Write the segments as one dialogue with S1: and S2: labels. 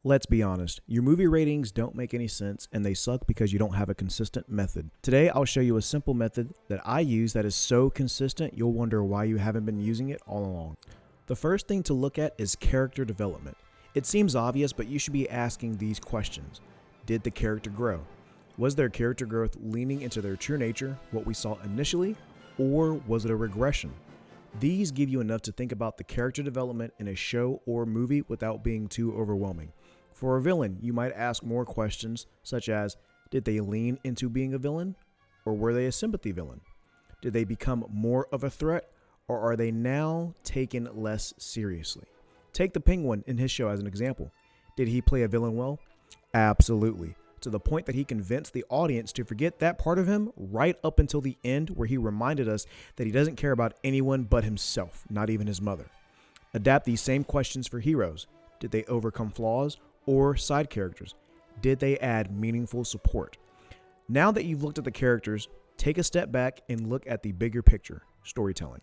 S1: Let's be honest, your movie ratings don't make any sense and they suck because you don't have a consistent method. Today, I'll show you a simple method that I use that is so consistent you'll wonder why you haven't been using it all along. The first thing to look at is character development. It seems obvious, but you should be asking these questions. Did the character grow? Was their character growth leaning into their true nature, what we saw initially, or was it a regression? These give you enough to think about the character development in a show or movie without being too overwhelming. For a villain, you might ask more questions such as, did they lean into being a villain, or were they a sympathy villain? Did they become more of a threat, or are they now taken less seriously? Take the Penguin in his show as an example. Did he play a villain well? Absolutely. To the point that he convinced the audience to forget that part of him right up until the end, where he reminded us that he doesn't care about anyone but himself, not even his mother. Adapt these same questions for heroes. Did they overcome flaws or side characters? Did they add meaningful support? Now that you've looked at the characters, take a step back and look at the bigger picture, storytelling.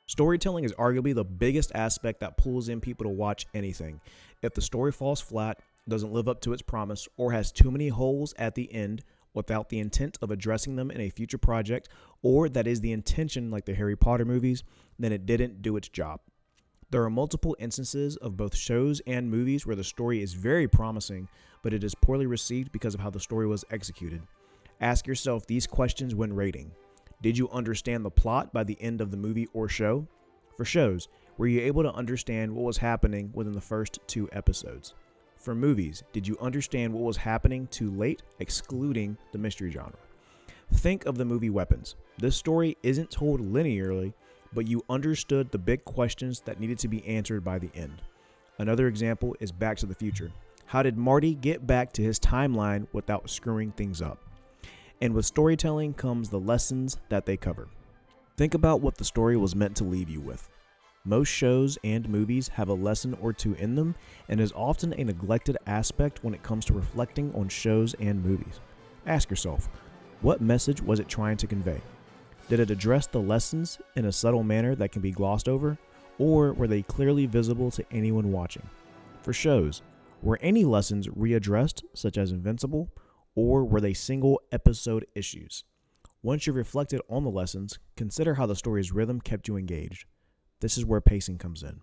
S1: Storytelling is arguably the biggest aspect that pulls in people to watch anything. If the story falls flat, doesn't live up to its promise, or has too many holes at the end without the intent of addressing them in a future project, or that is the intention like the Harry Potter movies, then it didn't do its job. There are multiple instances of both shows and movies where the story is very promising, but it is poorly received because of how the story was executed. Ask yourself these questions when rating. Did you understand the plot by the end of the movie or show? For shows, were you able to understand what was happening within the first 2 episodes? For movies, did you understand what was happening too late, excluding the mystery genre? Think of the movie Weapons. This story isn't told linearly, but you understood the big questions that needed to be answered by the end. Another example is Back to the Future. How did Marty get back to his timeline without screwing things up? And with storytelling comes the lessons that they cover. Think about what the story was meant to leave you with. Most shows and movies have a lesson or two in them and is often a neglected aspect when it comes to reflecting on shows and movies. Ask yourself, what message was it trying to convey? Did it address the lessons in a subtle manner that can be glossed over, or were they clearly visible to anyone watching? For shows, were any lessons readdressed, such as Invincible, or were they single episode issues? Once you've reflected on the lessons, consider how the story's rhythm kept you engaged. This is where pacing comes in.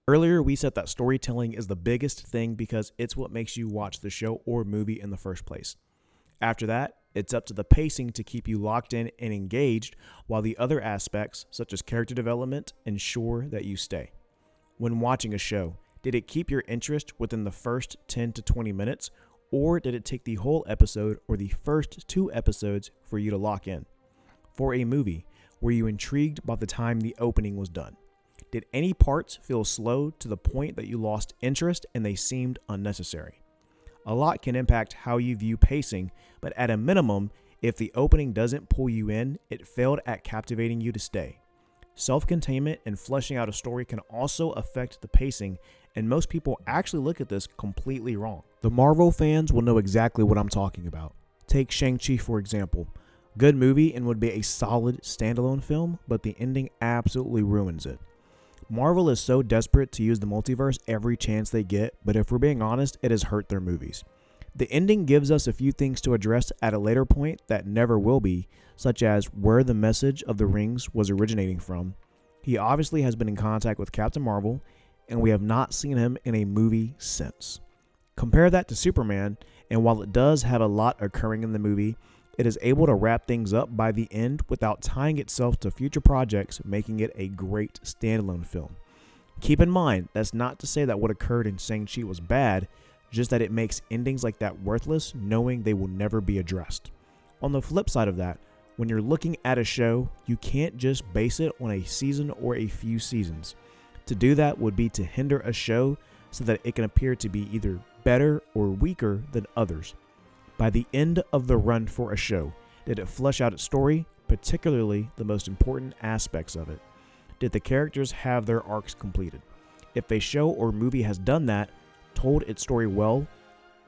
S1: Earlier, we said that storytelling is the biggest thing because it's what makes you watch the show or movie in the first place. After that, it's up to the pacing to keep you locked in and engaged, while the other aspects, such as character development, ensure that you stay. When watching a show, did it keep your interest within the first 10 to 20 minutes, or did it take the whole episode or the first 2 episodes for you to lock in? For a movie, were you intrigued by the time the opening was done? Did any parts feel slow to the point that you lost interest and they seemed unnecessary? A lot can impact how you view pacing, but at a minimum, if the opening doesn't pull you in, it failed at captivating you to stay. Self-containment and fleshing out a story can also affect the pacing, and most people actually look at this completely wrong. The Marvel fans will know exactly what I'm talking about. Take Shang-Chi for example. Good movie and would be a solid standalone film, but the ending absolutely ruins it. Marvel is so desperate to use the multiverse every chance they get, but if we're being honest, it has hurt their movies. The ending gives us a few things to address at a later point that never will be, such as where the message of the rings was originating from. He obviously has been in contact with Captain Marvel, and we have not seen him in a movie since. Compare that to Superman, and while it does have a lot occurring in the movie, it is able to wrap things up by the end without tying itself to future projects, making it a great standalone film. Keep in mind, that's not to say that what occurred in Shang-Chi was bad, just that it makes endings like that worthless, knowing they will never be addressed. On the flip side of that, when you're looking at a show, you can't just base it on a season or a few seasons. To do that would be to hinder a show so that it can appear to be either better or weaker than others. By the end of the run for a show, did it flesh out its story, particularly the most important aspects of it? Did the characters have their arcs completed? If a show or movie has done that, told its story well,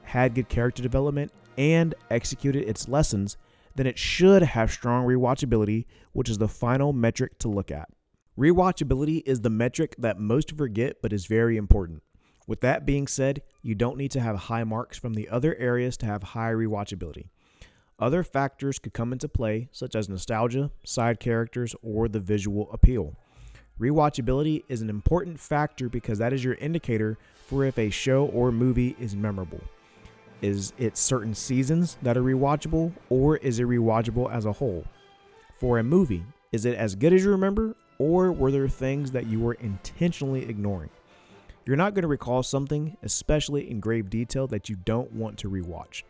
S1: had good character development, and executed its lessons, then it should have strong rewatchability, which is the final metric to look at. Rewatchability is the metric that most forget but is very important. With that being said, you don't need to have high marks from the other areas to have high rewatchability. Other factors could come into play, such as nostalgia, side characters, or the visual appeal. Rewatchability is an important factor because that is your indicator for if a show or movie is memorable. Is it certain seasons that are rewatchable, or is it rewatchable as a whole? For a movie, is it as good as you remember, or were there things that you were intentionally ignoring? You're not going to recall something, especially in grave detail, that you don't want to rewatch.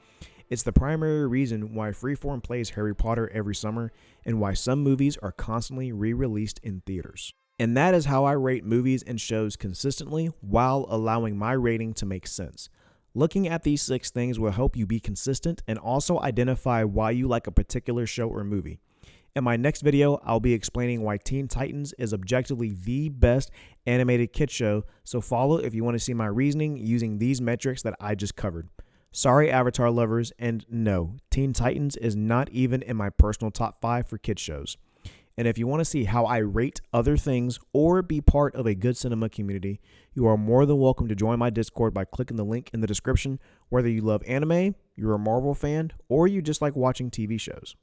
S1: It's the primary reason why Freeform plays Harry Potter every summer and why some movies are constantly re-released in theaters. And that is how I rate movies and shows consistently while allowing my rating to make sense. Looking at these 6 things will help you be consistent and also identify why you like a particular show or movie. In my next video, I'll be explaining why Teen Titans is objectively the best animated kid show, so follow if you want to see my reasoning using these metrics that I just covered. Sorry, Avatar lovers, and no, Teen Titans is not even in my personal top 5 for kid shows. And if you want to see how I rate other things or be part of a good cinema community, you are more than welcome to join my Discord by clicking the link in the description, whether you love anime, you're a Marvel fan, or you just like watching TV shows.